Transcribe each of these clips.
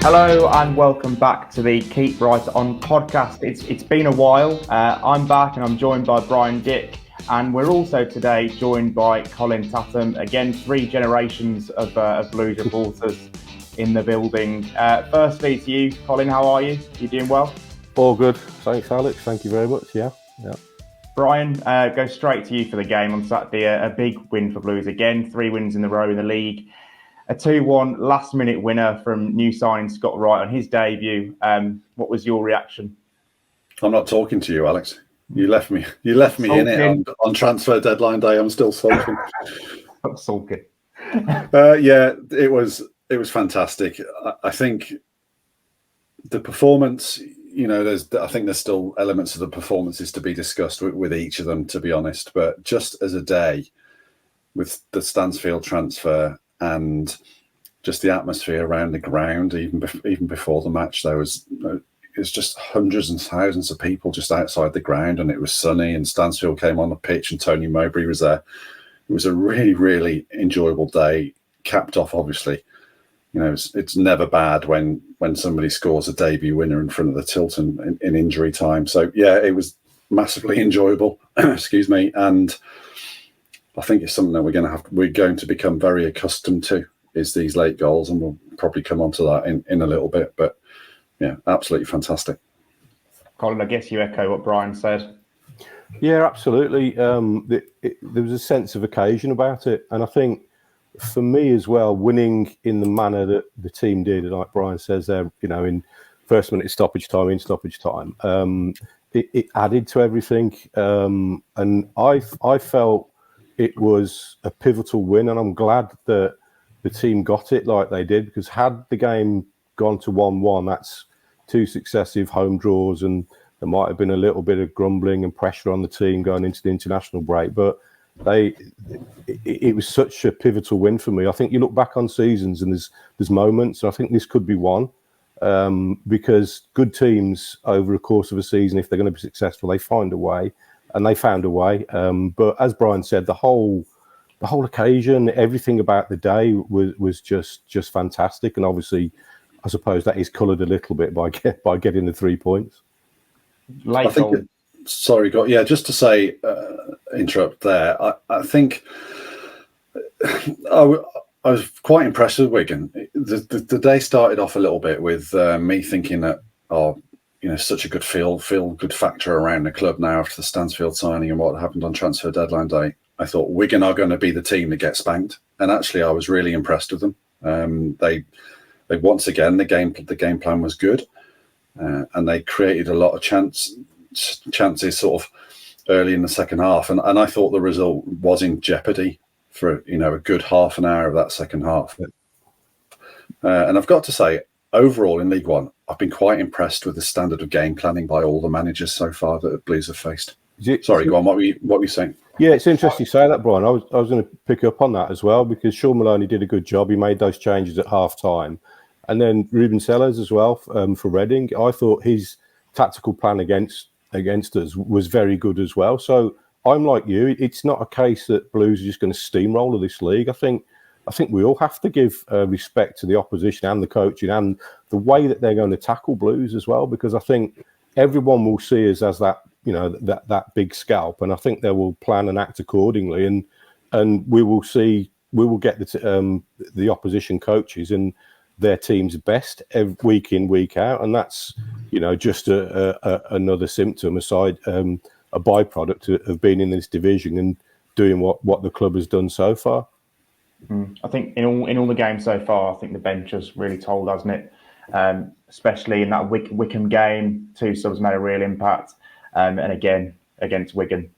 Hello and welcome back to the Keep Right On podcast. It's been a while. I'm back and I'm joined by Brian Dick, and we're also today joined by Colin Tattum. Again, 3 generations of Blues reporters in the building. Firstly to you, Colin, how are you? You doing well? All good. Thanks, Alex. Thank you very much. Yeah. Brian, go straight to you for the game on Saturday. A big win for Blues again, 3 wins in a row in the league. A 2-1 last-minute winner from new signing Scott Wright on his debut. What was your reaction? I'm not talking to you, Alex. You left me in it on transfer deadline day. I'm still sulking. I'm sulking. Yeah, it was fantastic. I think the performance, I think there's still elements of the performances to be discussed with each of them, to be honest. But just as a day, with the Stansfield transfer and just the atmosphere around the ground, even before the match, it was just hundreds and thousands of people just outside the ground, and it was sunny, and Stansfield came on the pitch and Tony Mowbray was there. It was a really, really enjoyable day, capped off, obviously. It's never bad when somebody scores a debut winner in front of the Tilton in injury time. So, yeah, it was massively enjoyable, excuse me, and I think it's something that we're going to become very accustomed to, is these late goals, and we'll probably come on to that in a little bit. But yeah, absolutely fantastic. Colin, I guess you echo what Brian said. Yeah, absolutely. There was a sense of occasion about it, and I think for me as well, winning in the manner that the team did, like Brian says there, in first minute stoppage time, it added to everything, and I felt it was a pivotal win, and I'm glad that the team got it like they did, because had the game gone to 1-1, that's 2 successive home draws, and there might have been a little bit of grumbling and pressure on the team going into the international break. But it was such a pivotal win for me. I think you look back on seasons and there's moments, and I think this could be one, because good teams over the course of a season, if they're going to be successful, they find a way. And they found a way. But as Brian said, the whole occasion, everything about the day was just fantastic. And obviously, I suppose that is coloured a little bit by getting the 3 points. Sorry, yeah, just to say, interrupt there. I think I was quite impressed with Wigan. The day started off a little bit with me thinking that, such a good feel good factor around the club now after the Stansfield signing and what happened on transfer deadline day. I thought Wigan are going to be the team that gets spanked, and actually I was really impressed with them. They once again, the game plan was good, and they created a lot of chances sort of early in the second half, and I thought the result was in jeopardy for a good half an hour of that second half. And I've got to say, overall in League One, I've been quite impressed with the standard of game planning by all the managers so far that the Blues have faced. Sorry, go on. What were you saying? Yeah, it's interesting you say that, Brian. I was going to pick up on that as well, because Sean Maloney did a good job. He made those changes at half time, and then Ruben Sellers as well for Reading. I thought his tactical plan against us was very good as well. So I'm like you. It's not a case that Blues are just going to steamroller this league. I think we all have to give respect to the opposition and the coaching and the way that they're going to tackle Blues as well, because I think everyone will see us as that, that big scalp, and I think they will plan and act accordingly, and we will get the opposition coaches and their team's best week in, week out, and that's just another symptom aside, a byproduct of being in this division and doing what the club has done so far. I think in all the games so far, I think the bench has really told, hasn't it? Especially in that Wycombe game, 2 subs made a real impact, and again against Wigan,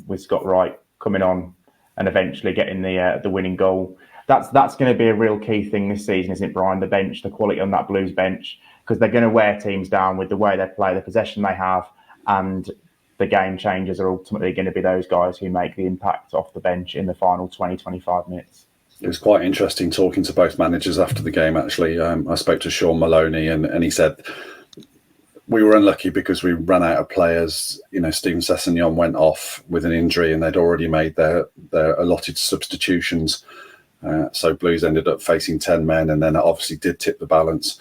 with Scott Wright coming on and eventually getting the winning goal. That's going to be a real key thing this season, isn't it, Brian? The bench, the quality on that Blues bench, because they're going to wear teams down with the way they play, the possession they have, and the game changers are ultimately going to be those guys who make the impact off the bench in the final 20-25 minutes. It was quite interesting talking to both managers after the game, actually. I spoke to Sean Maloney, and he said we were unlucky because we ran out of players. Steven Sessegnon went off with an injury, and they'd already made their allotted substitutions. So Blues ended up facing 10 men, and then it obviously did tip the balance.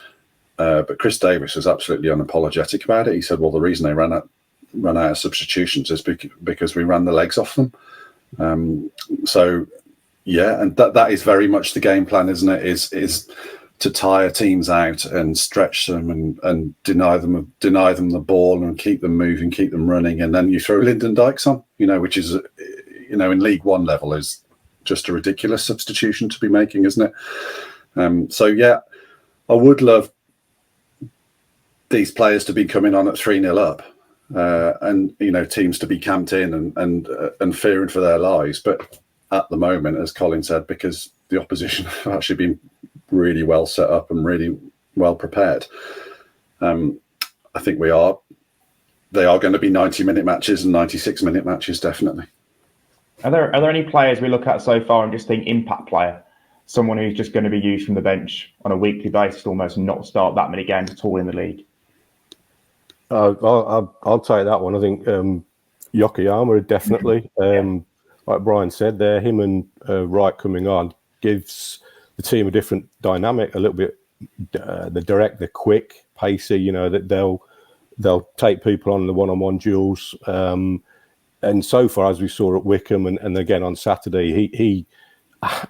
But Chris Davies was absolutely unapologetic about it. He said, well, the reason they ran out of substitutions is because we ran the legs off them. So, yeah, and that is very much the game plan, isn't it? Is to tire teams out and stretch them and deny them the ball and keep them moving, keep them running. And then you throw Lyndon Dykes on, which is, in League One level is just a ridiculous substitution to be making, isn't it? So, yeah, I would love these players to be coming on at 3-0 up and, teams to be camped in and fearing for their lives. But at the moment, as Colin said, because the opposition have actually been really well set up and really well prepared, I think they are going to be 90-minute matches and 96-minute matches, definitely. Are there any players we look at so far and just think impact player? Someone who's just going to be used from the bench on a weekly basis, almost not start that many games at all in the league? I'll take that one. I think Yokoyama definitely. Like Brian said there, him and Wright coming on gives the team a different dynamic, a little bit. The direct, the quick, pacey. That they'll take people on the one-on-one duels. And so far, as we saw at Wickham and again on Saturday, he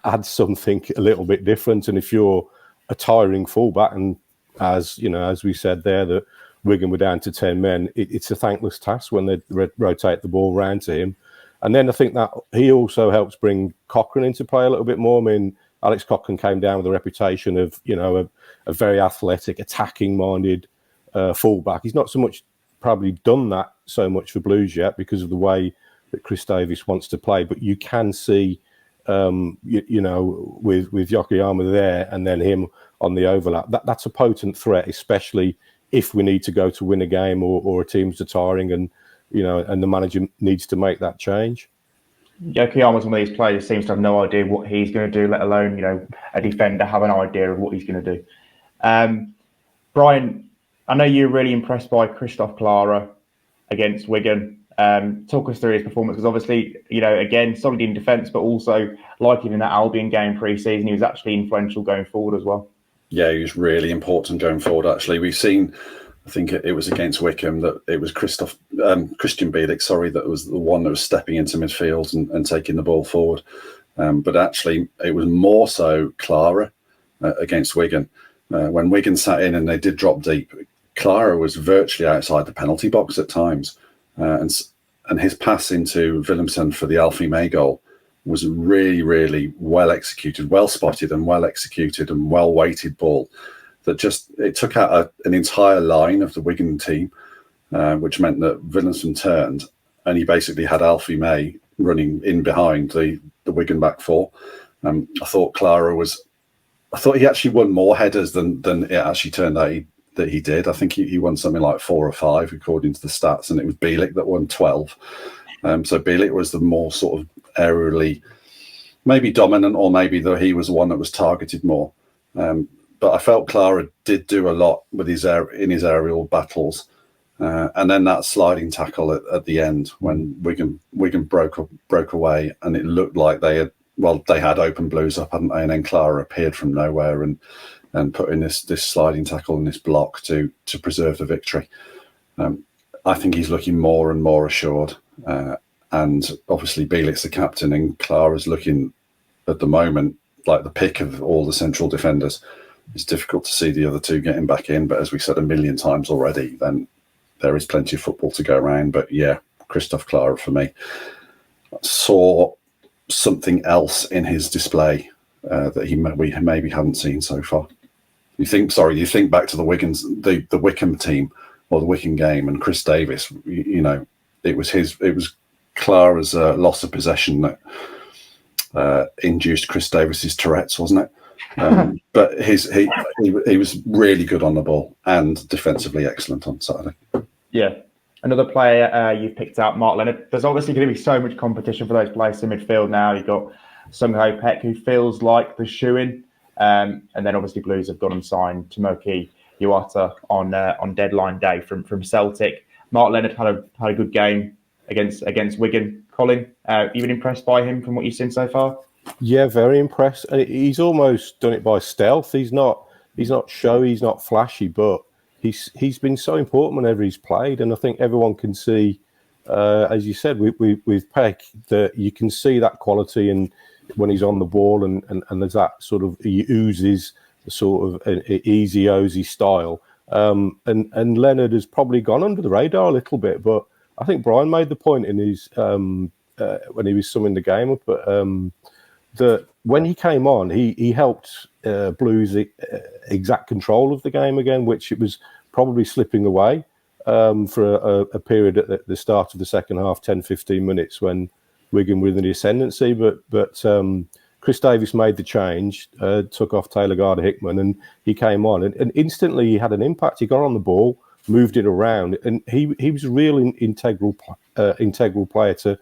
adds something a little bit different. And if you're a tiring fullback, and as we said there, that Wigan were down to 10 men, it's a thankless task when they rotate the ball round to him. And then I think that he also helps bring Cochrane into play a little bit more. I mean, Alex Cochrane came down with a reputation of, a very athletic, attacking-minded fullback. He's not so much probably done that so much for Blues yet because of the way that Chris Davies wants to play. But you can see, with Yokoyama there and then him on the overlap, that's a potent threat, especially if we need to go to win a game or a team's retiring and the manager needs to make that change. Yokoyama's one of these players who seems to have no idea what he's going to do, let alone, a defender have an idea of what he's going to do. Brian, I know you're really impressed by Christoph Clara against Wigan. Talk us through his performance, because obviously, again, solid in defence, but also like him in that Albion game pre-season, he was actually influential going forward as well. Yeah, he was really important going forward, actually. We've seen, I think it was against Wickham, that it was Christian Bielik, that was the one that was stepping into midfield and taking the ball forward. But actually, it was more so Clara against Wigan. When Wigan sat in and they did drop deep, Clara was virtually outside the penalty box at times. And his pass into Willemsen for the Alfie May goal was really, really well executed, well spotted and well executed and well weighted ball that it took out an entire line of the Wigan team, which meant that Willemsen turned and he basically had Alfie May running in behind the Wigan back four. I thought he actually won more headers than it actually turned out that he did. I think he won something like 4 or 5 according to the stats, and it was Bielik that won 12. So Bielik was the more sort of aerially maybe dominant, or maybe that he was the one that was targeted more. But I felt Clara did do a lot with his aerial battles, and then that sliding tackle at the end when Wigan broke away, and it looked like they had open Blues up, hadn't they? And then Clara appeared from nowhere and put in this sliding tackle and this block to preserve the victory. I think he's looking more and more assured. And obviously Bielik's the captain and Clara's looking at the moment like the pick of all the central defenders. It's difficult to see the other two getting back in, but as we said a million times already, then there is plenty of football to go around. But yeah, Christoph Clara for me. Saw something else in his display that we maybe haven't seen so far. You think back to the Wickham team or the Wickham game and Chris Davies, it was Clara's loss of possession that induced Chris Davies's Tourette's, wasn't it? But he was really good on the ball and defensively excellent on Saturday. Yeah. Another player you picked out, Mark Leonard. There's obviously going to be so much competition for those players in midfield now. You've got Sung Ho Peck, who feels like the shoe-in. And then obviously Blues have gone and signed Tomoki Iwata on deadline day from Celtic. Mark Leonard had a good game against Wigan. Colin, you been impressed by him from what you've seen so far? Yeah, very impressed. He's almost done it by stealth. He's not He's not showy, he's not flashy, but he's been so important whenever he's played, and I think everyone can see, as you said, with Peck, that you can see that quality, and when he's on the ball, and there's that sort of, he oozes sort of an easy, ozy style. And Leonard has probably gone under the radar a little bit, but I think Brian made the point in his when he was summing the game up, that when he came on, he helped Blues exact control of the game again, which it was probably slipping away for a period at the start of the second half, 10-15 minutes, when Wigan were in the ascendancy. But Chris Davies made the change, took off Taylor Gardner-Hickman, and he came on, and instantly he had an impact. He got on the ball, moved it around, and he was a real integral player to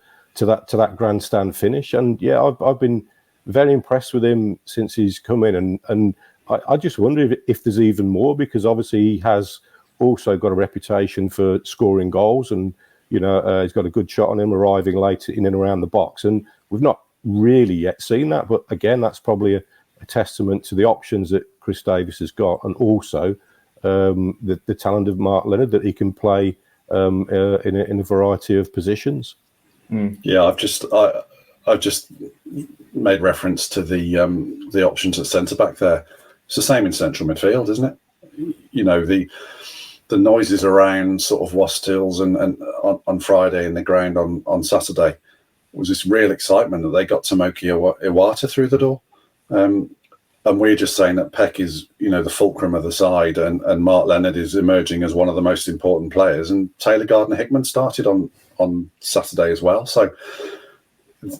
that grandstand finish. And yeah, I've been very impressed with him since he's come in, and I just wonder if there's even more, because obviously he has also got a reputation for scoring goals, and he's got a good shot on him arriving late in and around the box, and we've not really yet seen that. But again, that's probably a testament to the options that Chris Davies has got, and also the talent of Mark Leonard, that he can play in a variety of positions. Yeah, I've just made reference to the options at centre back there. It's the same in central midfield, isn't it? The noises around sort of Wastills and on Friday in the ground on Saturday was this real excitement that they got Tomoki Iwata through the door. And we're just saying that Peck is, the fulcrum of the side, and Mark Leonard is emerging as one of the most important players. And Taylor Gardner-Hickman started on Saturday as well. So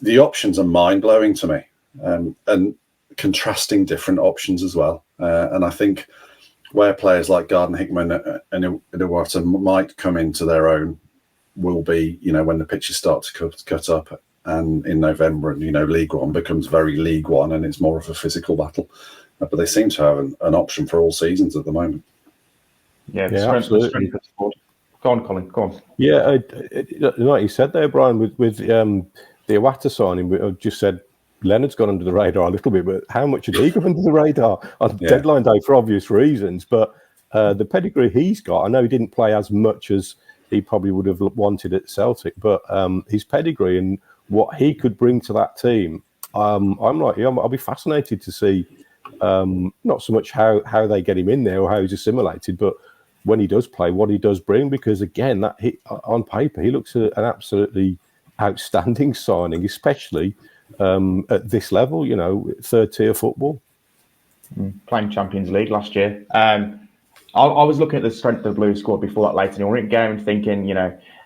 the options are mind-blowing to me, and contrasting different options as well. And I think where players like Gardner-Hickman and Iwata might come into their own will be, when the pitches start to cut up, and in November, and League One becomes very League One, and it's more of a physical battle. But they seem to have an option for all seasons at the moment. Yeah, absolutely. Go on, Colin. Go on. Yeah, like you said there, Brian, with the Iwata signing, I just said Leonard's gone under the radar a little bit, but how much did he go under the radar on deadline day for obvious reasons? But the pedigree he's got, I know he didn't play as much as he probably would have wanted at Celtic, but his pedigree and what he could bring to that team, I'll be fascinated to see not so much how they get him in there or how he's assimilated, but when he does play, what he does bring, because again, on paper, he looks an absolutely outstanding signing, especially at this level, third tier football. Playing Champions League last year. I was looking at the strength of the Blues squad before that Leighton Orient game and thinking,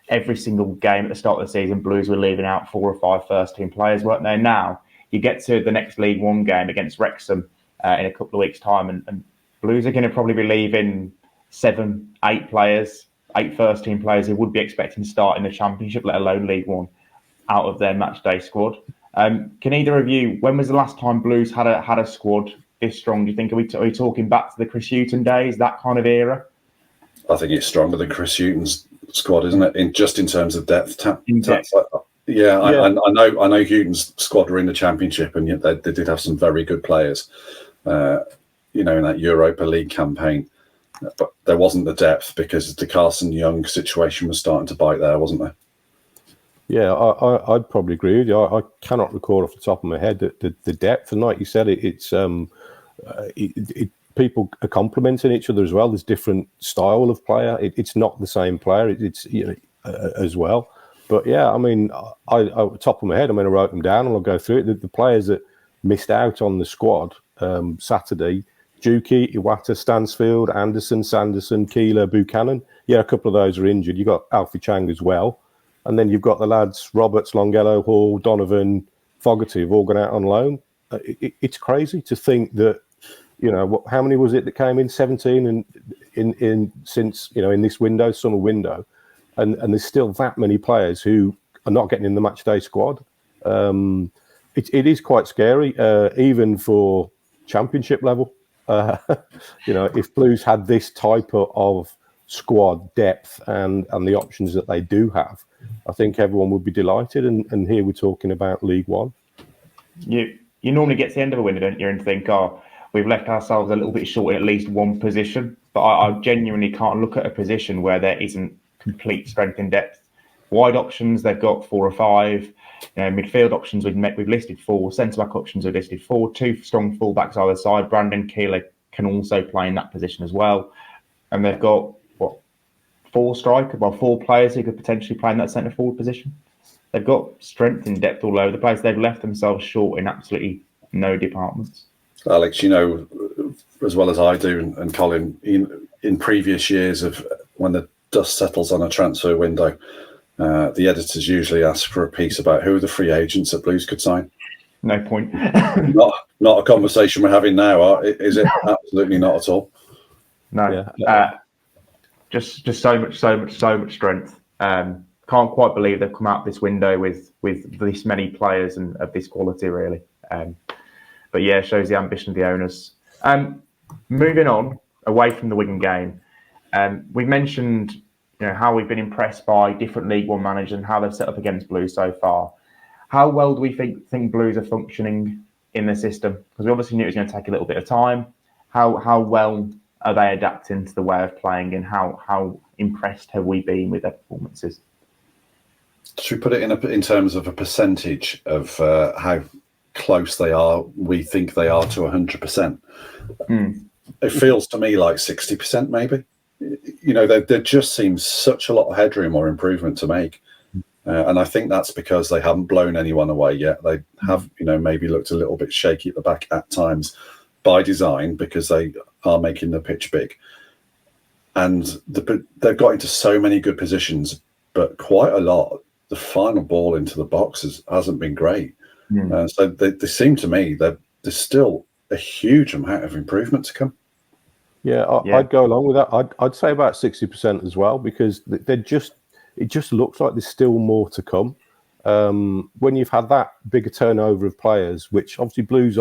every single game at the start of the season, Blues were leaving out 4 or 5 first-team players, weren't they? Now, you get to the next League One game against Wrexham in a couple of weeks' time, and Blues are going to probably be leaving 7, 8 players, 8 first-team players who would be expecting to start in the Championship, let alone League One, out of their matchday squad. Can either of you, when was the last time Blues had a squad this strong? Do you think, are we talking back to the Chris Hughton days, that kind of era? I think it's stronger than Chris Hughton's squad, isn't it? In terms of depth. I know Hughton's squad were in the Championship, and yet they did have some very good players, in that Europa League campaign. But there wasn't the depth because the Carson Young situation was starting to bite there, wasn't there? Yeah, I'd probably agree with you. I cannot recall off the top of my head the depth, and like you said, it's people are complementing each other as well. There's different style of player. It's not the same player. It's as well. But yeah, I mean, I top of my head, I wrote them down and I'll go through it. The players that missed out on the squad Saturday: Juki, Iwata, Stansfield, Anderson, Sanderson, Keeler, Buchanan. Yeah, a couple of those are injured. You've got Alfie Chang as well. And then you've got the lads, Roberts, Longello, Hall, Donovan, Fogarty have all gone out on loan. It's crazy to think that, how many was it that came in? 17 and in since, in this window, summer window. And there's still that many players who are not getting in the matchday squad. It is quite scary, even for Championship level. If Blues had this type of squad depth and the options that they do have, I think everyone would be delighted. And here we're talking about League One. You normally get to the end of a window, don't you, and think, we've left ourselves a little bit short in at least one position. But I genuinely can't look at a position where there isn't complete strength in depth. Wide options, they've got 4 or 5. Midfield options, we've listed 4. Centre-back options, we've listed 4. 2 strong fullbacks either side. Brandon Keeler can also play in that position as well. And they've got, 4 players who could potentially play in that centre-forward position. They've got strength and depth all over the place. They've left themselves short in absolutely no departments. Alex, you know as well as I do, and Colin, in previous years of when the dust settles on a transfer window, the editors usually ask for a piece about who the free agents that Blues could sign. No point. not a conversation we're having now, is it? Absolutely not at all. No. Yeah. Just so much strength. Can't quite believe they've come out this window with this many players and of this quality, really. But yeah, shows the ambition of the owners. Moving on away from the Wigan game, we've mentioned how we've been impressed by different League One managers and how they've set up against Blues so far. How well do we think Blues are functioning in the system? Because we obviously knew it was going to take a little bit of time. How well are they adapting to the way of playing, and how impressed have we been with their performances? Should we put it in terms of a percentage of how close they are? We think they are to 100%. It feels to me like 60%, maybe. There just seems such a lot of headroom or improvement to make. And I think that's because they haven't blown anyone away yet. They have, maybe looked a little bit shaky at the back at times by design because they are making the pitch big. And they've got into so many good positions, but quite a lot, the final ball into the box hasn't been great. So they seem to me that there's still a huge amount of improvement to come. Yeah, I'd go along with that. I'd say about 60% as well, because it just looks like there's still more to come. When you've had that bigger turnover of players, which obviously Blues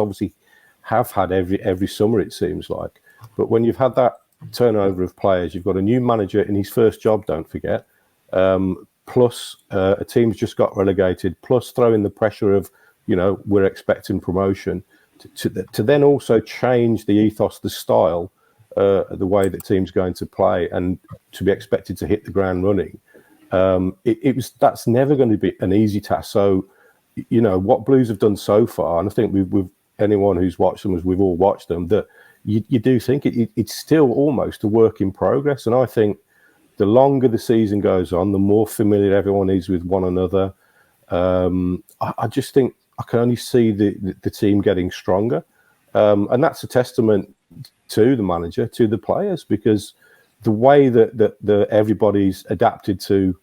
have had every summer, it seems like. But when you've had that turnover of players, you've got a new manager in his first job, don't forget, plus a team's just got relegated, plus throwing the pressure of, we're expecting promotion, to then also change the ethos, the style, the way that team's going to play, and to be expected to hit the ground running. That's never going to be an easy task. So, what Blues have done so far, and I think we've anyone who's watched them, as we've all watched them, that you do think it's still almost a work in progress. And I think the longer the season goes on, the more familiar everyone is with one another. I just think I can only see the team getting stronger. And that's a testament to the manager, to the players, because the way that everybody's adapted to,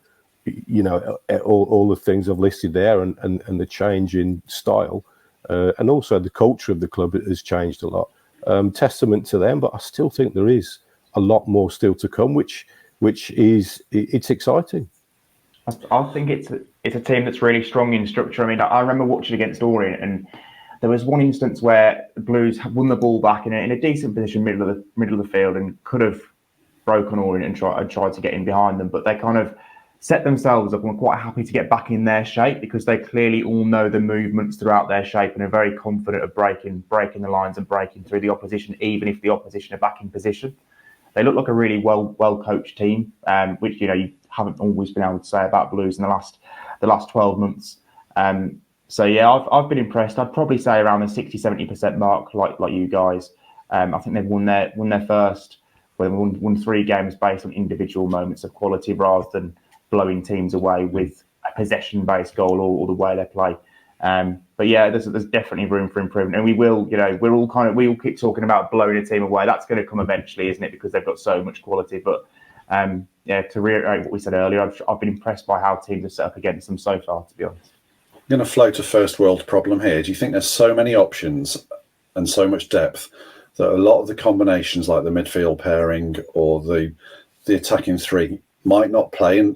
all the things I've listed there, and the change in style, and also the culture of the club has changed a lot. Testament to them, but I still think there is a lot more still to come, which is exciting. I think it's a team that's really strong in structure. I mean, I remember watching against Orient, and there was one instance where the Blues won the ball back in a decent position, middle of the field, and could have broken Orient and tried to get in behind them, but they kind of set themselves up and were quite happy to get back in their shape, because they clearly all know the movements throughout their shape and are very confident of breaking the lines and breaking through the opposition, even if the opposition are back in position. They look like a really well coached team, which you haven't always been able to say about Blues in the last 12 months. So yeah, I've been impressed. I'd probably say around the 60-70% mark, like you guys. I think they've won their first. Well, they won 3 games based on individual moments of quality rather than blowing teams away with a possession-based goal or the way they play. But yeah, there's definitely room for improvement, and we will. We all keep talking about blowing a team away. That's going to come eventually, isn't it? Because they've got so much quality. But to reiterate what we said earlier, I've been impressed by how teams are set up against them so far, to be honest. I'm going to float a first world problem here. Do you think there's so many options and so much depth that a lot of the combinations, like the midfield pairing or the attacking three, might not play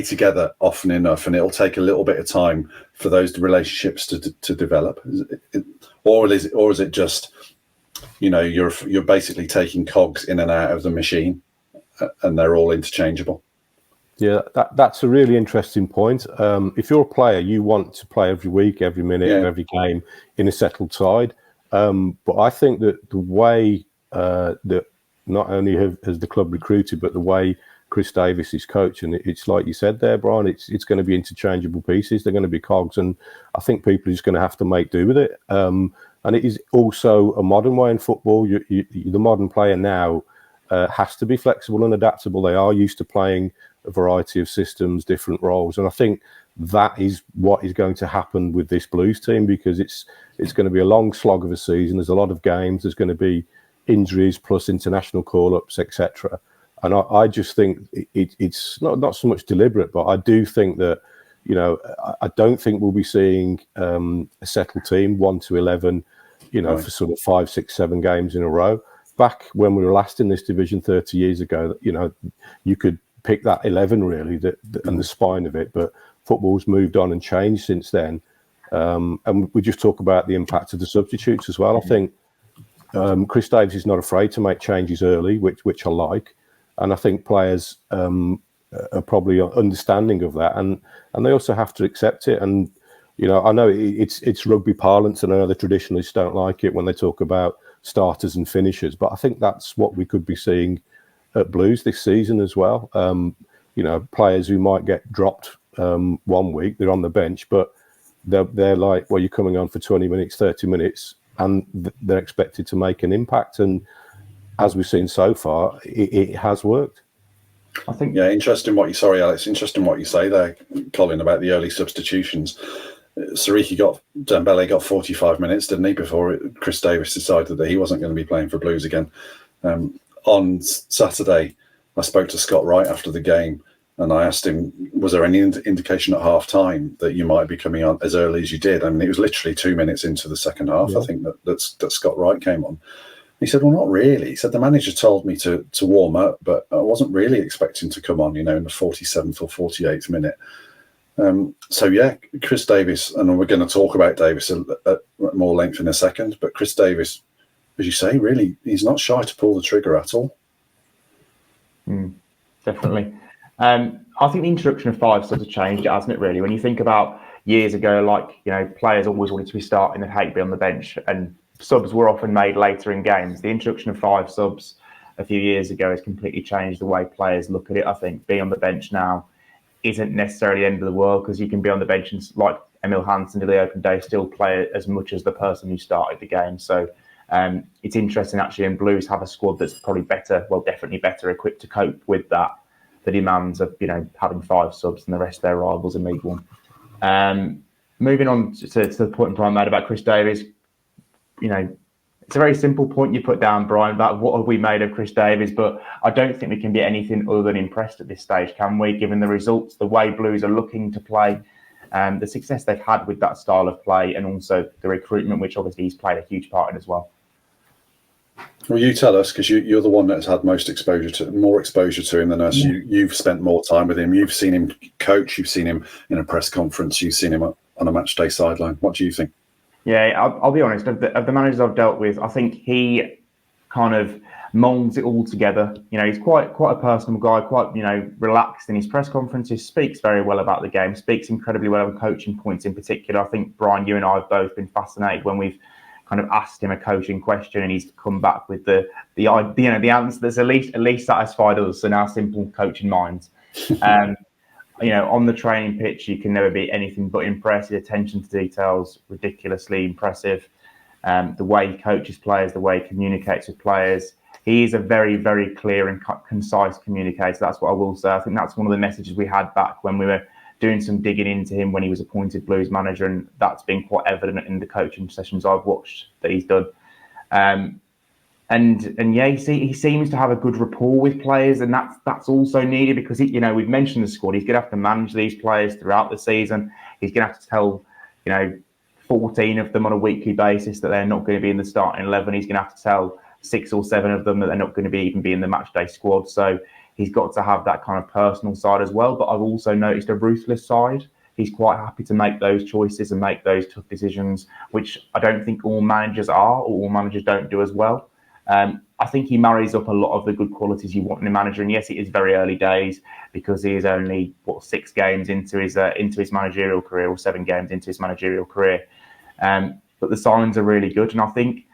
together often enough, and it'll take a little bit of time for those relationships to develop? Or is it just, you're basically taking cogs in and out of the machine, and they're all interchangeable? Yeah, that's a really interesting point. If you're a player, you want to play every week, every minute of every game in a settled side. But I think that the way that not only has the club recruited, but the way Chris Davies is coaching, it's like you said there, Brian, it's going to be interchangeable pieces. They're going to be cogs, and I think people are just going to have to make do with it. And it is also a modern way in football. The modern player now has to be flexible and adaptable. They are used to playing a variety of systems, different roles, and I think that is what is going to happen with this Blues team, because it's going to be a long slog of a season. There's a lot of games. There's going to be injuries plus international call-ups, etc. And I just think it's not so much deliberate, but I do think that, I don't think we'll be seeing a settled team 1 to 11, right, for sort of 5, 6, 7 games in a row. Back when we were last in this division 30 years ago, you could pick that 11 really, and the spine of it. But football's moved on and changed since then. And we just talk about the impact of the substitutes as well. I think Chris Davies is not afraid to make changes early, which I like. And I think players are probably understanding of that, and they also have to accept it. And I know it's rugby parlance, and I know the traditionalists don't like it when they talk about starters and finishers, but I think that's what we could be seeing at Blues this season as well. Players who might get dropped 1 week, they're on the bench, but they're like, well, you're coming on for 20 minutes, 30 minutes, and they're expected to make an impact. And as we've seen so far, it has worked. I think, yeah, interesting what you say there, Colin, about the early substitutions. Dembele got 45 minutes, didn't he, before Chris Davies decided that he wasn't going to be playing for Blues again. On Saturday, I spoke to Scott Wright after the game, and I asked him, was there any indication at half-time that you might be coming on as early as you did? I mean, it was literally 2 minutes into the second half, yeah. I think that Scott Wright came on. He said, well, not really. He said, the manager told me to warm up, but I wasn't really expecting to come on, in the 47th or 48th minute. So, yeah, Chris Davies, and we're going to talk about Davies at more length in a second, but Chris Davies, as you say, really, he's not shy to pull the trigger at all. Definitely. I think the introduction of 5 subs has changed it, hasn't it, really? When you think about years ago, players always wanted to be starting and hate to be on the bench, and subs were often made later in games. The introduction of 5 subs a few years ago has completely changed the way players look at it. I think being on the bench now isn't necessarily the end of the world, because you can be on the bench and, like Emil Hansen did the open day, still play as much as the person who started the game. So it's interesting, actually, and Blues have a squad that's probably definitely better equipped to cope with the demands of, having 5 subs than the rest of their rivals in League One. Moving on to the point Brian made about Chris Davies, it's a very simple point you put down, Brian, about what have we made of Chris Davies, but I don't think we can be anything other than impressed at this stage, can we? Given the results, the way Blues are looking to play, the success they've had with that style of play, and also the recruitment, which obviously he's played a huge part in as well. Well, you tell us, because you're the one that's had more exposure to him than us. Yeah. You've spent more time with him. You've seen him coach. You've seen him in a press conference. You've seen him on a match day sideline. What do you think? Yeah, I'll be honest. Of the managers I've dealt with, I think he kind of moulds it all together. He's quite a personal guy, quite relaxed in his press conferences. Speaks very well about the game. Speaks incredibly well on coaching points in particular. I think Brian, you and I have both been fascinated when we've kind of asked him a coaching question, and he's come back with the answer that's at least satisfied us in our simple coaching minds. On the training pitch, you can never be anything but impressed. His attention to details, ridiculously impressive. The way he coaches players, the way he communicates with players. He is a very, very clear and concise communicator. That's what I will say. I think that's one of the messages we had back when we were doing some digging into him when he was appointed Blues manager, and that's been quite evident in the coaching sessions I've watched that he's done. And yeah, he seems to have a good rapport with players, and that's also needed, because we've mentioned the squad. He's going to have to manage these players throughout the season. He's going to have to tell 14 of them on a weekly basis that they're not going to be in the starting 11. He's going to have to tell 6 or 7 of them that they're not going to even be in the match day squad. So he's got to have that kind of personal side as well. But I've also noticed a ruthless side. He's quite happy to make those choices and make those tough decisions, which I don't think all managers are, or all managers don't do as well. I think he marries up a lot of the good qualities you want in a manager. And yes, it is very early days, because he is only 6 games into his managerial career, or 7 games into his managerial career. But but the signs are really good. And I think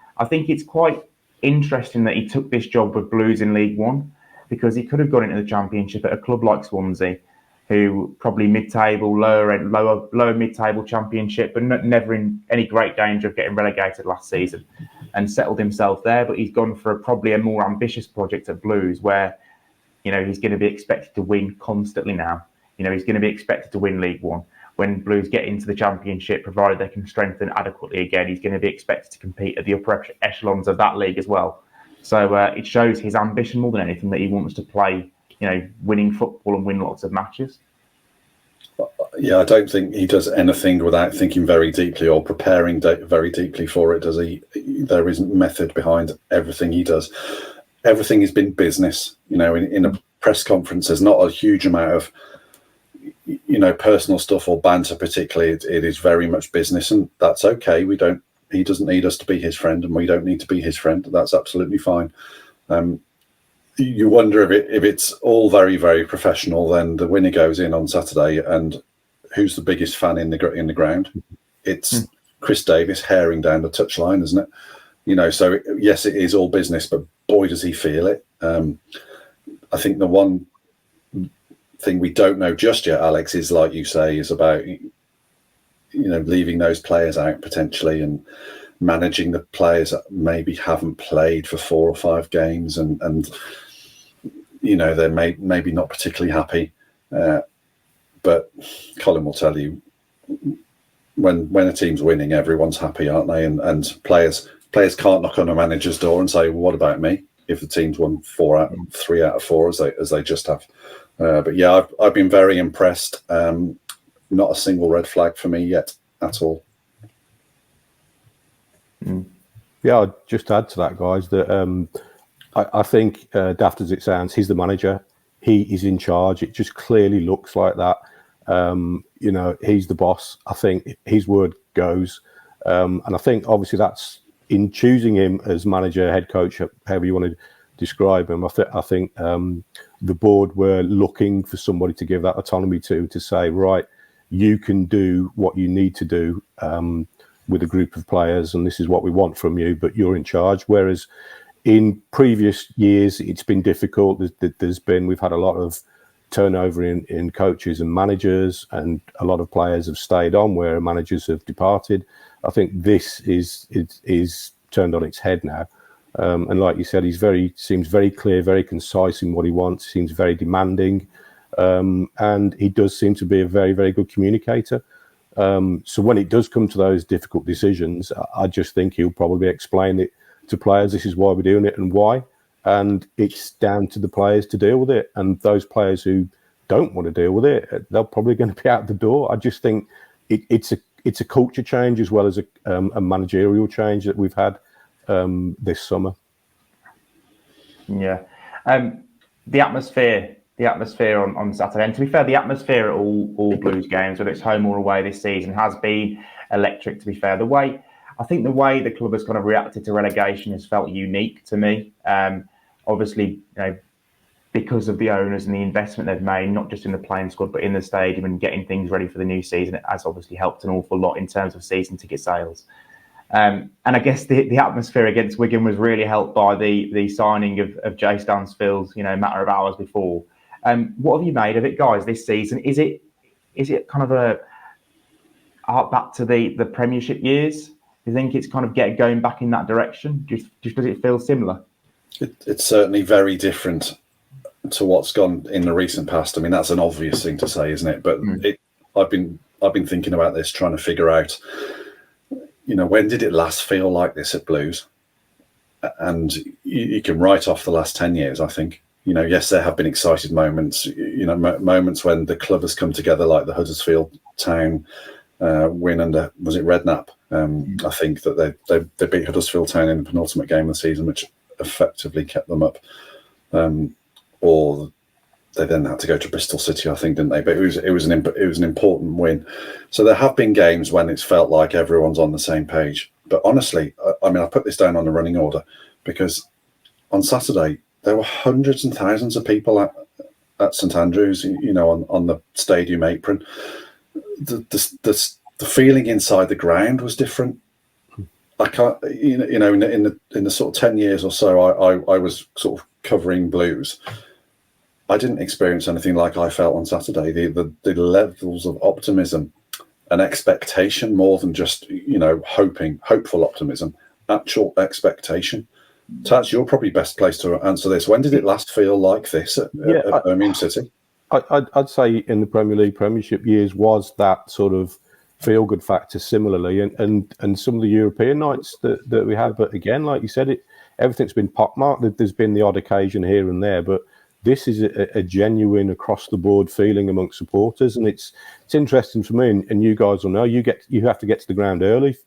it's quite interesting that he took this job with Blues in League One, because he could have gone into the Championship at a club like Swansea, who probably mid-table, lower mid-table Championship, but never in any great danger of getting relegated last season, and settled himself there. But he's gone for probably a more ambitious project at Blues, where he's going to be expected to win constantly now. He's going to be expected to win League One. When Blues get into the Championship, provided they can strengthen adequately again, he's going to be expected to compete at the upper echelons of that league as well. So it shows his ambition more than anything, that he wants to play, winning football and win lots of matches. Yeah, I don't think he does anything without thinking very deeply or preparing very deeply for it, does he? There isn't method behind everything he does. Everything has been business. In a press conference, there's not a huge amount of personal stuff or banter particularly. It is very much business, and that's okay. He doesn't need us to be his friend, and we don't need to be his friend. That's absolutely fine. You wonder if it's all very, very professional. Then the winner goes in on Saturday, and who's the biggest fan in the ground? It's Chris Davies herring down the touchline, isn't it? So yes, it is all business, but boy, does he feel it. I think the one thing we don't know just yet, Alex, is, like you say, is about leaving those players out potentially, and managing the players that maybe haven't played for 4 or 5 games, and they're maybe not particularly happy. But Colin will tell you, when a team's winning, everyone's happy, aren't they? And players can't knock on a manager's door and say, well, "What about me?" if the team's won 3 out of 4 as they just have. But yeah, I've been very impressed. Not a single red flag for me yet at all. Yeah, I'd just add to that, guys, that I think, daft as it sounds, he's the manager. He is in charge. It just clearly looks like that. He's the boss. I think his word goes. And I think, obviously, that's in choosing him as manager, head coach, however you want to describe him. I think the board were looking for somebody to give that autonomy to say, right, you can do what you need to do with a group of players, and this is what we want from you, but you're in charge. Whereas in previous years, it's been difficult. We've had a lot of turnover in coaches and managers, and a lot of players have stayed on where managers have departed. I think this is turned on its head now. And like you said, seems very clear, very concise in what he wants, seems very demanding. And he does seem to be a very, very good communicator. So when it does come to those difficult decisions, I just think he'll probably explain it to players. This is why we're doing it and why. And it's down to the players to deal with it. And those players who don't want to deal with it, they're probably going to be out the door. I just think it's a culture change as well as a managerial change that we've had this summer. Yeah. The atmosphere on Saturday, and to be fair, the atmosphere at all Blues games, whether it's home or away this season, has been electric, to be fair. I think the way the club has kind of reacted to relegation has felt unique to me. Obviously, because of the owners and the investment they've made, not just in the playing squad, but in the stadium and getting things ready for the new season, it has obviously helped an awful lot in terms of season ticket sales. And I guess the atmosphere against Wigan was really helped by the signing of Jay Stansfield, a matter of hours before. What have you made of it, guys, this season? Is it kind of a back to the Premiership years? Do you think it's kind of going back in that direction? Just does it feel similar? It's certainly very different to what's gone in the recent past. I mean, that's an obvious thing to say, isn't it? But I've been thinking about this, trying to figure out, when did it last feel like this at Blues? And you can write off the last 10 years, I think. Yes, there have been excited moments, moments when the club has come together, like the Huddersfield Town win under, was it Redknapp? I think that they beat Huddersfield Town in the penultimate game of the season, which effectively kept them up. Or they then had to go to Bristol City, I think, didn't they? But it was an important win. So there have been games when it's felt like everyone's on the same page. But honestly, I put this down on the running order because on Saturday there were hundreds and thousands of people at St Andrews, on the stadium apron. The feeling inside the ground was different. I can't, in the sort of 10 years or so I was sort of covering Blues. I didn't experience anything like I felt on Saturday. The levels of optimism and expectation, more than just hopeful optimism, actual expectation. Tats, you're probably best placed to answer this. When did it last feel like this at Birmingham City? I'd say in the Premier League Premiership years was that sort of feel-good factor similarly, and some of the European nights that we had. But again, like you said, everything's been pockmarked. There's been the odd occasion here and there, but this is a genuine across-the-board feeling amongst supporters, and it's interesting for me. And you guys will know you have to get to the ground early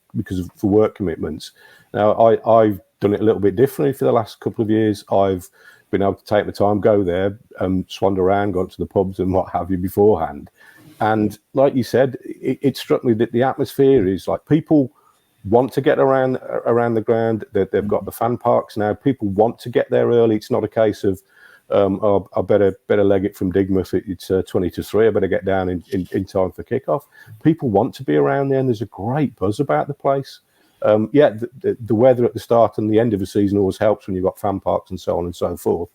for work commitments. Now I've done it a little bit differently for the last couple of years. I've been able to take the time, go there, swanned around, gone to the pubs and what have you beforehand. And like you said, it struck me that the atmosphere is like people want to get around the ground. They've got the fan parks now. People want to get there early. It's not a case of I better leg it from Digmouth. It's 20 to 3. I better get down in time for kickoff. People want to be around there, and there's a great buzz about the place. The weather at the start and the end of the season always helps when you've got fan parks and so on and so forth.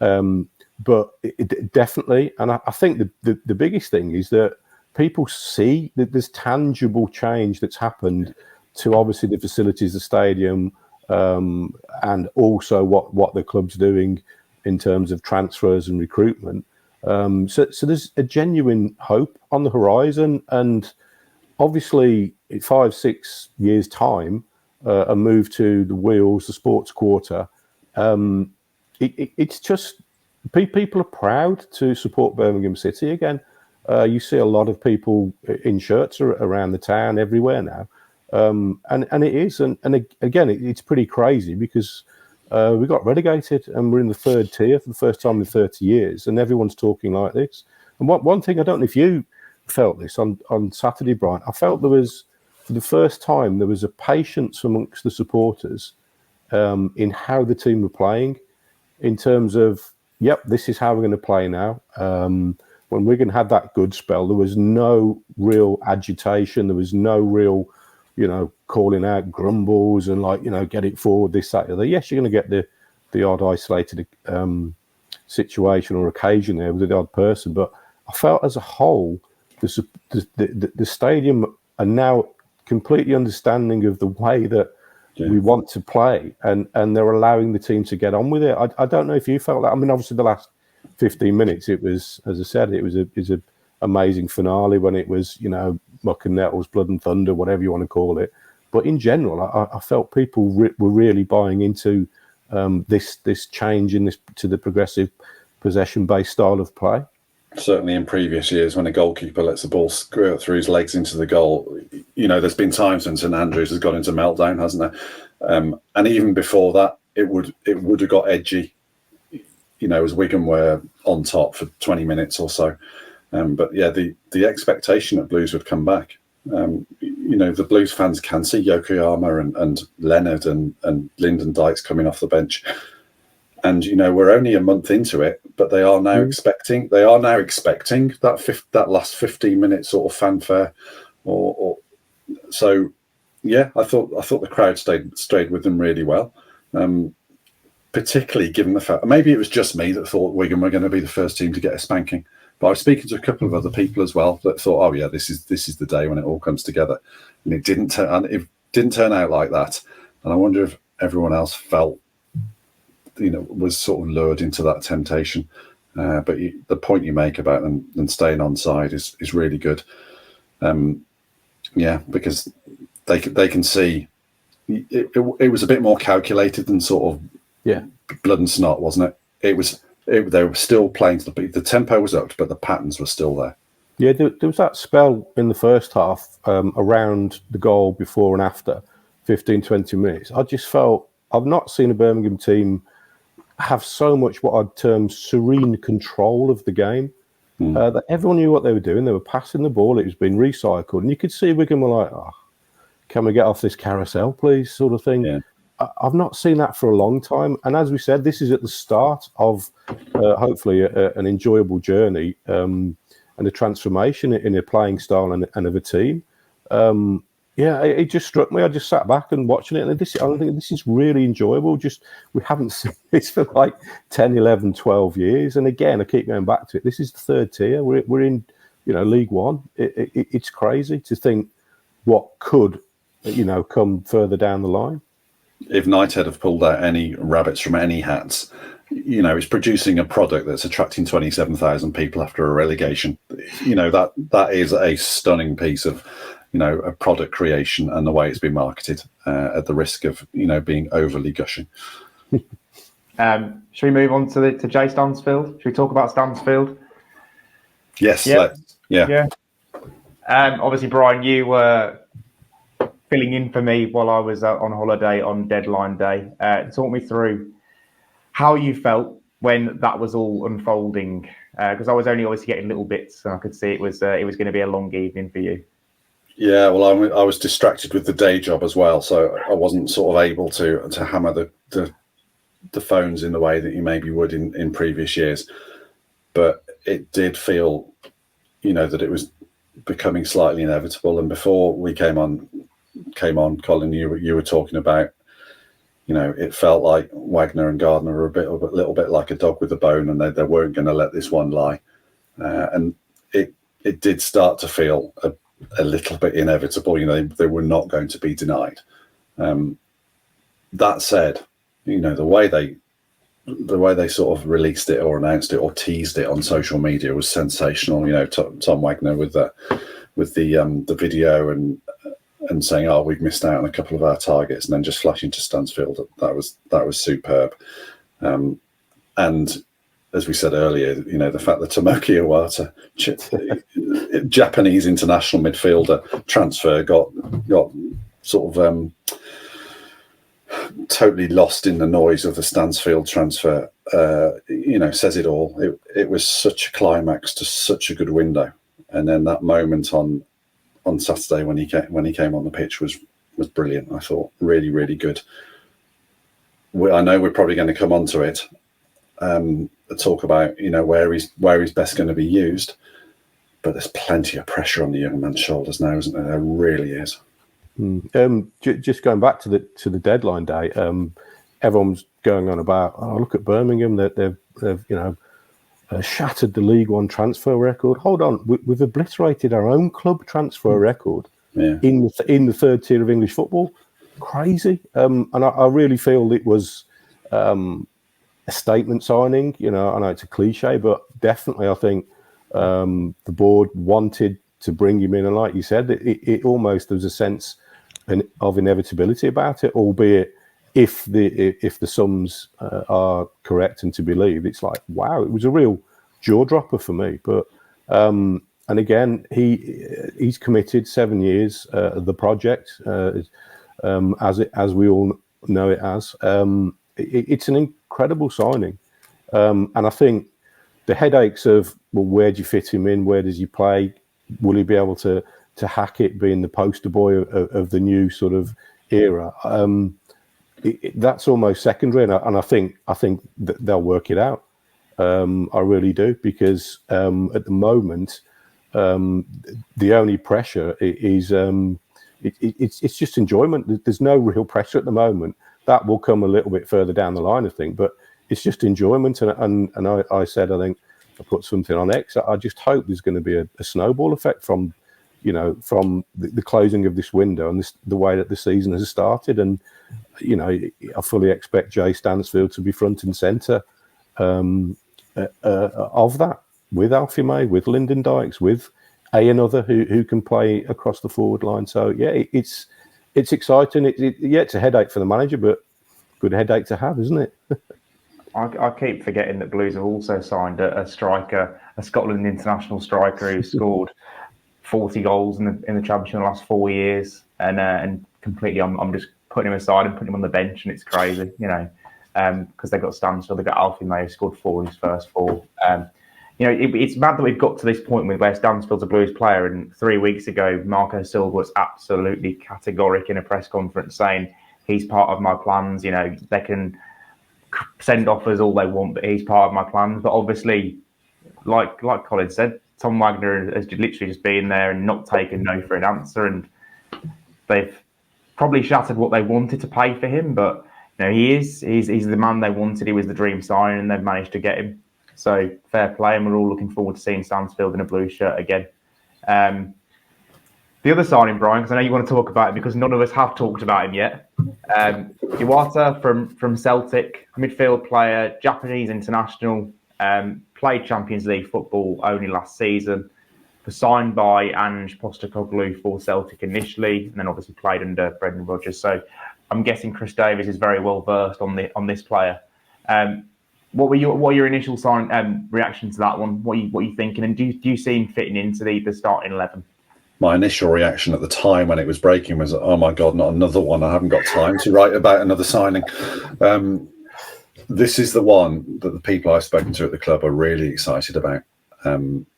But it definitely, and I think the biggest thing is that people see that there's tangible change that's happened to obviously the facilities, the stadium, and also what the club's doing in terms of transfers and recruitment. So there's a genuine hope on the horizon, and obviously in 5-6 years' time, a move to the Wheels, the Sports Quarter, it's just people are proud to support Birmingham City again. You see a lot of people in shirts around the town everywhere now, and it is, and again, it's pretty crazy because we got relegated and we're in the third tier for the first time in 30 years, and everyone's talking like this. And one thing, I don't know if you felt this on Saturday, Brian, I felt there was, for the first time, there was a patience amongst the supporters in how the team were playing, in terms of, yep, this is how we're going to play now. When Wigan had that good spell, there was no real agitation. There was no real, calling out grumbles and get it forward, this, that, the other. Yes, you're going to get the odd isolated situation or occasion there with the odd person, but I felt as a whole, the stadium are now completely understanding of the way that we want to play, and they're allowing the team to get on with it. I don't know if you felt that. I mean, obviously the last 15 minutes, it was, as I said, it was an amazing finale when it was, muck and nettles, blood and thunder, whatever you want to call it. But in general, I felt people were really buying into this change to the progressive possession-based style of play. Certainly in previous years, when a goalkeeper lets the ball squirt through his legs into the goal, there's been times when St Andrews has gone into meltdown, hasn't there? And even before that, it would have got edgy, as Wigan were on top for 20 minutes or so. But yeah, the expectation that Blues would come back. The Blues fans can see Yokoyama and Leonard and Lyndon Dykes coming off the bench. And we're only a month into it, but they are now expecting that last 15 minutes sort of fanfare, or so. Yeah, I thought the crowd stayed with them really well, particularly given the fact maybe it was just me that thought Wigan were going to be the first team to get a spanking, but I was speaking to a couple of other people as well that thought, oh yeah, this is the day when it all comes together, and it didn't turn out like that, and I wonder if everyone else felt. Was sort of lured into that temptation. But the point you make about them staying on side is really good. Because they can see it was a bit more calculated than sort of blood and snot, wasn't it? They were still playing to the beat. The tempo was up, but the patterns were still there. Yeah, there was that spell in the first half around the goal before and after 15, 20 minutes. I just felt I've not seen a Birmingham team have so much what I'd term serene control of the game. That everyone knew what they were doing. They were passing the ball. It was being recycled. And you could see Wigan were like, oh, can we get off this carousel, please, sort of thing. Yeah. I've not seen that for a long time. And as we said, this is at the start of hopefully an enjoyable journey and a transformation in a playing style and of a team. Yeah, it just struck me. I just sat back and watching it, and I think this is really enjoyable. We haven't seen this for like 10, 11, 12 years. And again, I keep going back to it. This is the third tier. We're in, League One. It's crazy to think what could, come further down the line. If Knighthead have pulled out any rabbits from any hats, it's producing a product that's attracting 27,000 people after a relegation. That is a stunning piece of, a product creation and the way it's been marketed, at the risk of, being overly gushing. Should we move on to Jay Stansfield? Should we talk about Stansfield? Yes, yeah. let's. Yeah. Obviously, Brian, you were filling in for me while I was on holiday on deadline day. Talk me through how you felt when that was all unfolding, because I was only obviously getting little bits, and I could see it was going to be a long evening for you. Yeah, well, I was distracted with the day job as well, so I wasn't sort of able to hammer the phones in the way that you maybe would in previous years. But it did feel, that it was becoming slightly inevitable. And before we came on, Colin, you were talking about, it felt like Wagner and Gardner were a little bit like a dog with a bone, and they weren't going to let this one lie. And it did start to feel a little bit inevitable. They were not going to be denied. That said, the way they sort of released it or announced it or teased it on social media was sensational. Tom Wagner with the video and saying, "Oh, we've missed out on a couple of our targets," and then just flashing to Stansfield. That was superb. And as we said earlier, the fact that Tomoki Iwata, Japanese international midfielder transfer, got sort of totally lost in the noise of the Stansfield transfer, says it all. It was such a climax to such a good window, and then that moment on Saturday when he came on the pitch was brilliant. I thought really, really good. I know we're probably going to come onto it. Talk about where he's best going to be used, but there's plenty of pressure on the young man's shoulders now, isn't there? There really is. Just going back to the deadline day, everyone's going on about, look at Birmingham, they've shattered the League One transfer record. Hold on, we've obliterated our own club transfer record in the third tier of English football. Crazy, and I really feel it was a statement signing. I know it's a cliche, but definitely I think the board wanted to bring him in, and like you said, it almost there was a sense of inevitability about it, albeit if the sums are correct and to believe, it's like, wow, it was a real jaw dropper for me. But and again, he's committed 7 years the project, as we all know it as. It's an incredible signing, and I think the headaches of, well, where do you fit him in? Where does he play? Will he be able to hack it, being the poster boy of the new sort of era? That's almost secondary, and I think that they'll work it out. I really do, because at the moment, the only pressure is it's just enjoyment. There's no real pressure at the moment. That will come a little bit further down the line, I think, but it's just enjoyment. And I said, I think I put something on X. I just hope there's going to be a snowball effect from the closing of this window and the way that the season has started. And I fully expect Jay Stansfield to be front and centre of that, with Alfie May, with Lyndon Dykes, with another who can play across the forward line. So yeah, it's exciting. It's a headache for the manager, but good headache to have, isn't it? I keep forgetting that Blues have also signed a striker, a Scotland international striker who scored 40 goals in the Championship in the last 4 years, and completely I'm just putting him aside and putting him on the bench, and it's crazy, because they've got Stansfield, they've got Alfie May, who scored 4 in his first 4. It's mad that we've got to this point where Stansfield's a Blues player, and 3 weeks ago, Marco Silva was absolutely categoric in a press conference saying he's part of my plans. They can send offers all they want, but he's part of my plans. But obviously, like Colin said, Tom Wagner has literally just been there and not taken no for an answer. And they've probably shattered what they wanted to pay for him, but he's the man they wanted. He was the dream signing, and they've managed to get him. So fair play, and we're all looking forward to seeing Stansfield in a blue shirt again. The other signing, Brian, because I know you want to talk about him because none of us have talked about him yet. Iwata from Celtic, midfield player, Japanese international, played Champions League football only last season, was signed by Ange Postecoglou for Celtic initially, and then obviously played under Brendan Rodgers. So I'm guessing Chris Davies is very well versed on this player. What were your initial reaction to that one? What are you thinking? And do you see him fitting into the starting 11? My initial reaction at the time when it was breaking was, oh my God, not another one. I haven't got time to write about another signing. This is the one that the people I've spoken to at the club are really excited about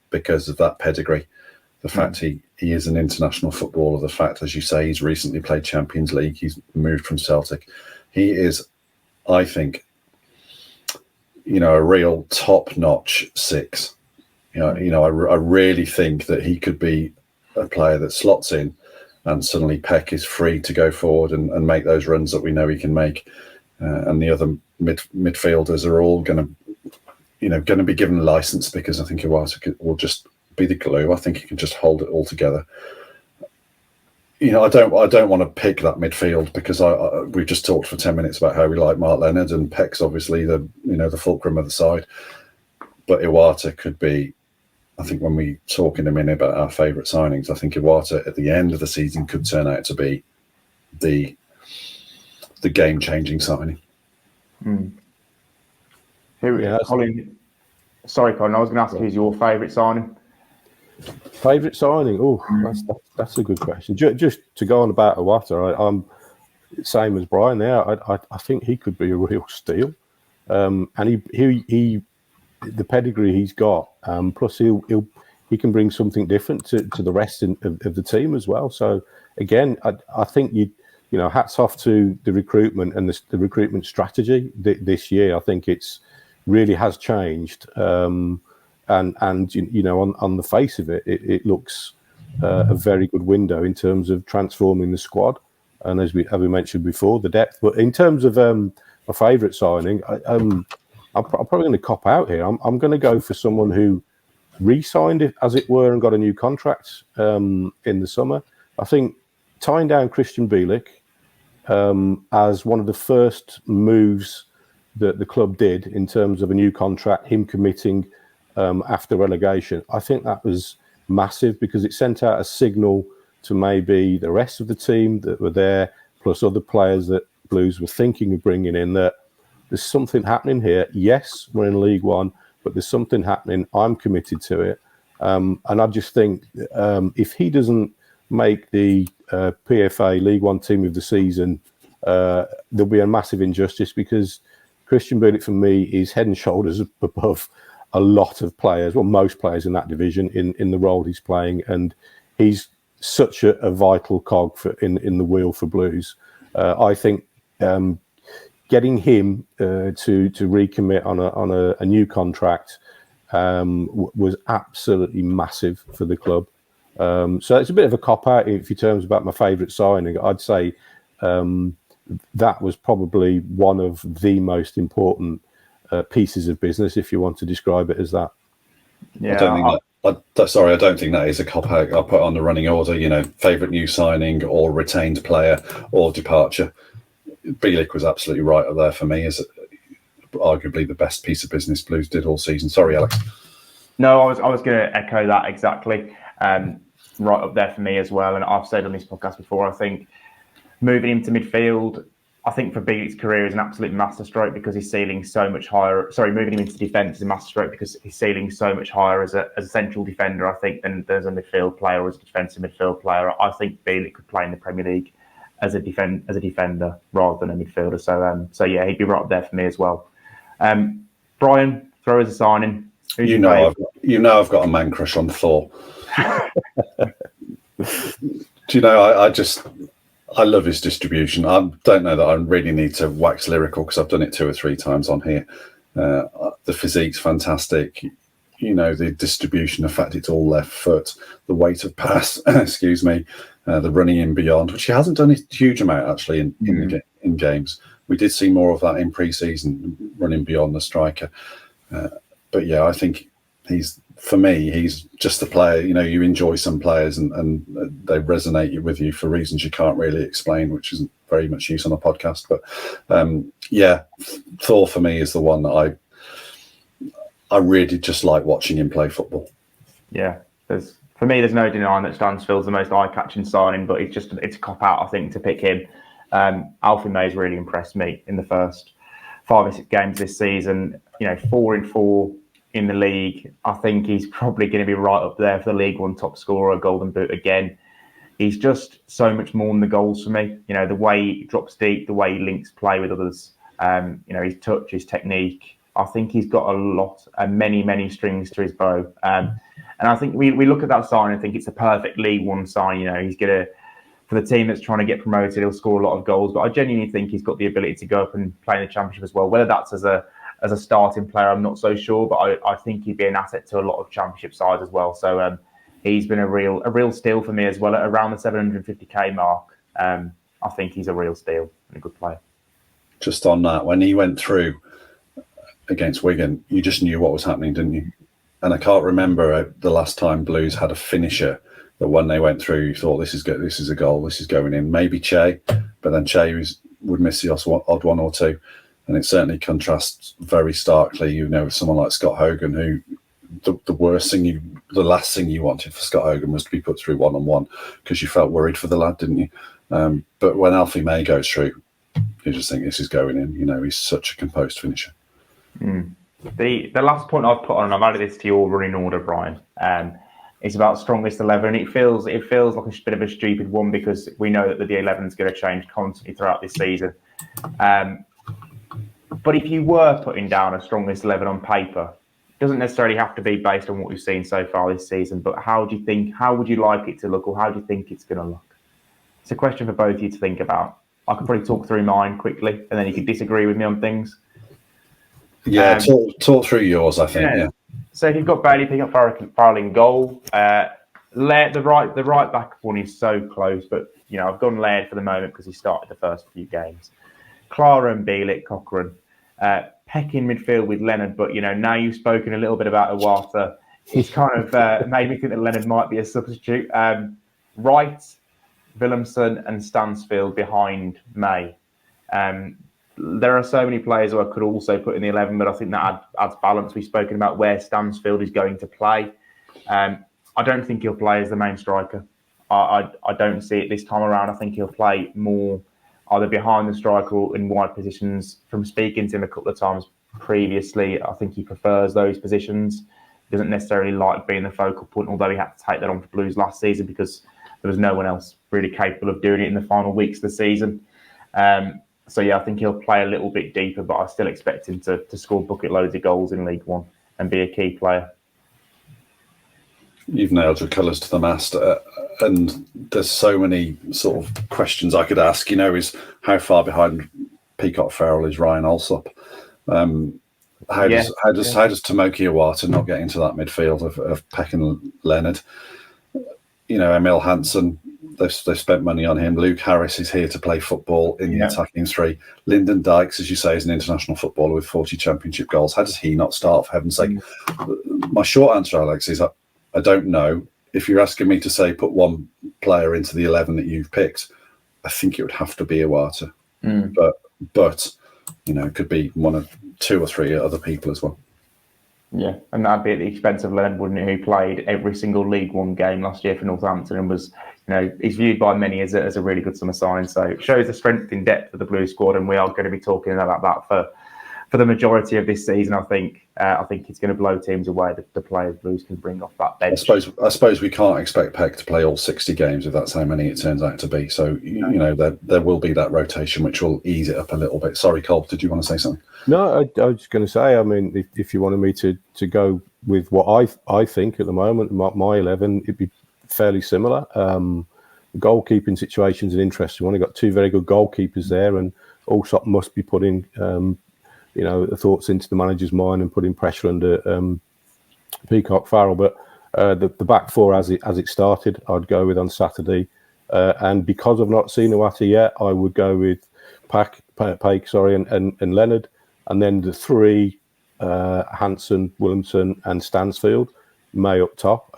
because of that pedigree. The fact he is an international footballer, the fact, as you say, he's recently played Champions League, he's moved from Celtic. He is, I think, a real top-notch six. I really think that he could be a player that slots in and suddenly Peck is free to go forward and make those runs that we know he can make. And the other midfielders are all going to be given a license because I think Iwata will just be the glue. I think he can just hold it all together. I don't want to pick that midfield because we've just talked for 10 minutes about how we like Mark Leonard, and Peck's obviously the fulcrum of the side. But Iwata could be, I think when we talk in a minute about our favourite signings, I think Iwata at the end of the season could turn out to be the game-changing signing. Colin. Sorry, Colin. I was going to ask who's your favourite signing. Favourite signing? Oh, that's a good question. Just to go on about Iwata, I'm same as Brian there. I think he could be a real steal, and he the pedigree he's got. Plus, he can bring something different to the rest of the team as well. So again, I think hats off to the recruitment and the recruitment strategy this year. I think it's really has changed. And on the face of it, it looks a very good window in terms of transforming the squad, and as we mentioned before, the depth. But in terms of my favourite signing, I'm probably going to cop out here. I'm going to go for someone who re-signed it, as it were, and got a new contract in the summer. I think tying down Christian Bielik as one of the first moves that the club did in terms of a new contract, him committing after relegation, I think that was massive because it sent out a signal to maybe the rest of the team that were there, plus other players that Blues were thinking of bringing in, that there's something happening here. Yes, we're in League One, but there's something happening. I'm committed to it. And I just think if he doesn't make the PFA League One team of the season, there'll be a massive injustice because Christian Bielik, for me, is head and shoulders above a lot of players, well, most players in that division in the role he's playing. And he's such a vital cog in the wheel for Blues. I think getting him to recommit on a new contract was absolutely massive for the club. So it's a bit of a cop-out if you terms about my favourite signing. I'd say that was probably one of the most important pieces of business, if you want to describe it as that. Yeah, I don't think that is a cop-out. I'll put on the running order, favourite new signing or retained player or departure. Bielik was absolutely right up there for me as arguably the best piece of business Blues did all season. Sorry, Alex. No, I was going to echo that exactly. Right up there for me as well. And I've said on this podcast before, I think moving him to midfield, I think for Bielik's career is an absolute masterstroke because his ceiling's so much higher. Sorry, moving him into defence is a masterstroke because his ceiling's so much higher as a central defender, I think, than there's a midfield player or as a defensive midfield player. I think Bielik could play in the Premier League as a defender rather than a midfielder. So yeah, he'd be right up there for me as well. Brian, throw us a signing. I've got a man crush on Thor. I love his distribution. I don't know that I really need to wax lyrical because I've done it 2 or 3 times on here. The physique's fantastic. the distribution, the fact it's all left foot, the weight of pass, excuse me, the running in beyond, which he hasn't done a huge amount actually in games. We did see more of that in pre-season, running beyond the striker. But yeah, I think he's just the player. You enjoy some players and they resonate with you for reasons you can't really explain, which isn't very much use on a podcast. But Thor for me is the one that I really just like watching him play football. Yeah, for me, there's no denying that Stansfield's the most eye-catching signing, but it's a cop-out, I think, to pick him. Alfie May's really impressed me in the first 5 or 6 games this season. 4 in 4 in the league. I think he's probably going to be right up there for the League One top scorer, Golden Boot again. He's just so much more than the goals for me. The way he drops deep, the way he links play with others, his touch, his technique. I think he's got a lot and many strings to his bow. And I think we look at that sign and think it's a perfect League One sign. He's going to, for the team that's trying to get promoted, he'll score a lot of goals. But I genuinely think he's got the ability to go up and play in the Championship as well. Whether that's as a starting player, I'm not so sure. But I think he'd be an asset to a lot of Championship sides as well. So he's been a real steal for me as well at around the 750k mark. I think he's a real steal and a good player. Just on that, when he went through against Wigan, you just knew what was happening, didn't you? And I can't remember the last time Blues had a finisher that when they went through, you thought, this is good, this is a goal, this is going in. Maybe Che, but then Che would miss the odd one or two. And it certainly contrasts very starkly, with someone like Scott Hogan, who the last thing you wanted for Scott Hogan was to be put through 1-on-1 because you felt worried for the lad, didn't you? But when Alfie May goes through, you just think this is going in. He's such a composed finisher. The last point I've put on, and I've added this to your running order, Brian, it's about strongest 11. It feels like a bit of a stupid one because we know that the 11 is going to change constantly throughout this season. But if you were putting down a strongest 11 on paper, it doesn't necessarily have to be based on what we've seen so far this season. But how would you like it to look, or how do you think it's going to look? It's a question for both of you to think about. I could probably talk through mine quickly, and then you could disagree with me on things. Yeah, talk through yours, I think. Yeah. So if you've got Bailey picking up Farrell in goal, the right back one is so close, but I've gone Laird for the moment because he started the first few games. Clara and Bielik, Cochrane, Peck in midfield with Leonard, but now you've spoken a little bit about Iwata, it's kind of made me think that Leonard might be a substitute. Wright, Willemsen and Stansfield behind May. There are so many players who I could also put in the 11, but I think that adds balance. We've spoken about where Stansfield is going to play. I don't think he'll play as the main striker. I don't see it this time around. I think he'll play more either behind the striker or in wide positions. From speaking to him a couple of times previously, I think he prefers those positions. He doesn't necessarily like being the focal point, although he had to take that on for Blues last season because there was no one else really capable of doing it in the final weeks of the season. So yeah, I think he'll play a little bit deeper, but I still expect him to score bucket loads of goals in League One and be a key player. You've nailed your colours to the mast, and there's so many sort of questions I could ask. Is how far behind Peacock Farrell is Ryan Alsop? How does Tomoki Iwata not get into that midfield of Peck and Leonard? Emil Hansen, they've spent money on him. Luke Harris is here to play football in the attacking three. Lyndon Dykes, as you say, is an international footballer with 40 championship goals. How does he not start, for heaven's sake? My short answer, Alex, is I don't know. If you're asking me to say put one player into the 11 that you've picked, I think it would have to be Iwata. But it could be one of 2 or 3 other people as well. Yeah, and that'd be at the expense of Leonard, wouldn't it? Who played every single League One game last year for Northampton and was, he's viewed by many as a really good summer signing. So it shows the strength in depth of the Blues squad, and we are going to be talking about that for the majority of this season. I think it's going to blow teams away. The players Blues can bring off that bench. I suppose we can't expect Peck to play all 60 games if that's how many it turns out to be. So there will be that rotation, which will ease it up a little bit. Sorry, Cole, did you want to say something? No, I was just going to say. I mean, if you wanted me to go with what I think at the moment, my 11, it'd be fairly similar. Goalkeeping situation's an interesting one. We've got 2 very good goalkeepers there, and Alsop must be putting the thoughts into the manager's mind and putting pressure under Peacock, Farrell, but the back four as it started, I'd go with on Saturday. And because I've not seen Uata yet, I would go with Paik, and Leonard, and then the three, Hansen, Williamson, and Stansfield, May up top.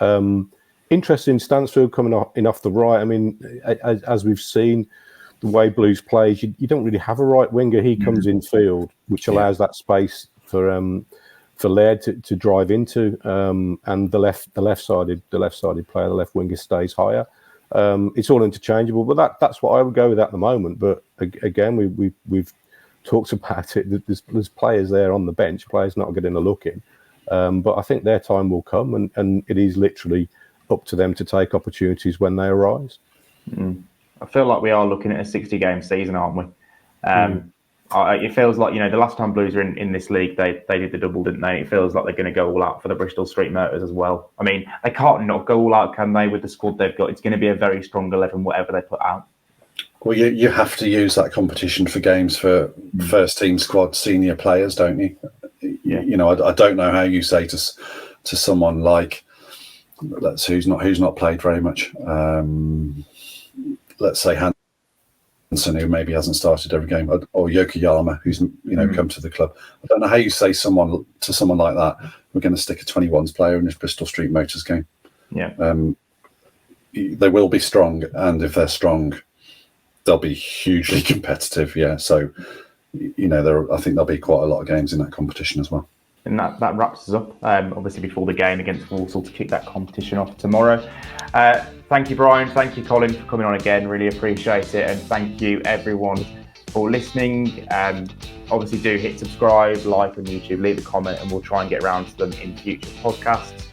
Interesting, Stansfield coming off the right. I mean, as we've seen, the way Blues plays, you don't really have a right winger. He comes in field, which allows that space for Laird to drive into, and the left-sided player, the left winger, stays higher. It's all interchangeable, but that's what I would go with at the moment. But again, we've talked about it. There's players there on the bench, players not getting a look in, but I think their time will come, and it is literally up to them to take opportunities when they arise. I feel like we are looking at a 60-game season, aren't we? It feels like, the last time Blues were in this league, they did the double, didn't they? It feels like they're going to go all out for the Bristol Street Motors as well. I mean, they can't not go all out, can they, with the squad they've got? It's going to be a very strong 11, whatever they put out. Well, you have to use that competition for games for first-team squad senior players, don't you? Yeah. I don't know how you say to someone like, who's not played very much, let's say Hansen, who maybe hasn't started every game, or Yokoyama, who's come to the club. I don't know how you say to someone like that, we're going to stick a 21s player in this Bristol Street Motors game. Yeah. They will be strong, and if they're strong, they'll be hugely competitive. Yeah. So, I think there'll be quite a lot of games in that competition as well. And that wraps us up, obviously, before the game against Walsall to kick that competition off tomorrow. Thank you, Brian. Thank you, Colin, for coming on again. Really appreciate it. And thank you, everyone, for listening. Obviously, do hit subscribe, like on YouTube, leave a comment, and we'll try and get around to them in future podcasts.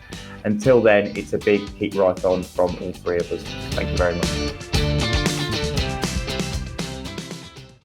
Until then, it's a big keep right on from all three of us. Thank you very much.